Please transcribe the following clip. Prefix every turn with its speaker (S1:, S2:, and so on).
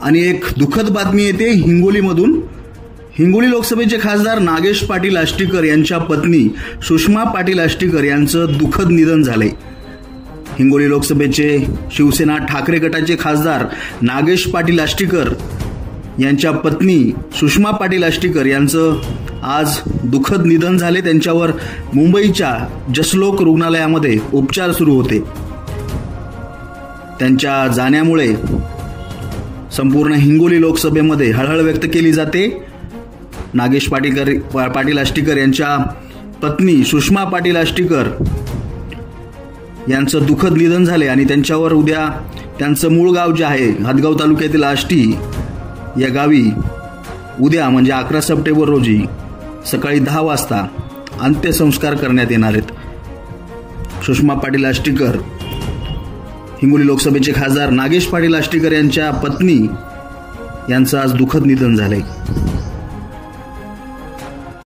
S1: आणि एक दुःखद बातमी येते हिंगोलीमधून. हिंगोली लोकसभेचे खासदार नागेश पाटील आष्टीकर यांच्या पत्नी सुषमा पाटील आष्टीकर यांचं दुःखद निधन झालंय. हिंगोली लोकसभेचे शिवसेना ठाकरे गटाचे खासदार नागेश पाटील आष्टीकर यांच्या पत्नी सुषमा पाटील आष्टीकर यांचं आज दुःखद निधन झाले. त्यांच्यावर मुंबईच्या जसलोक रुग्णालयामध्ये उपचार सुरू होते. त्यांच्या जाण्यामुळे संपूर्ण हिंगोली लोकसभेमध्ये हळहळ व्यक्त केली जाते. नागेश पाटील आष्टीकर यांच्या पत्नी सुषमा पाटील आष्टीकर यांचं दुःखद निधन झाले आणि त्यांच्यावर उद्या त्यांचं मूळ गाव जे आहे हदगाव तालुक्यातील आष्टी या गावी उद्या म्हणजे 11 सप्टेंबर रोजी सकाळी 10 वाजता अंत्यसंस्कार करण्यात येणार आहेत. सुषमा पाटील आष्टीकर, हिंगोली लोकसभेचे खासदार नागेश पाटील आष्टीकर यांच्या पत्नी यांचं आज दुःखद निधन झालंय.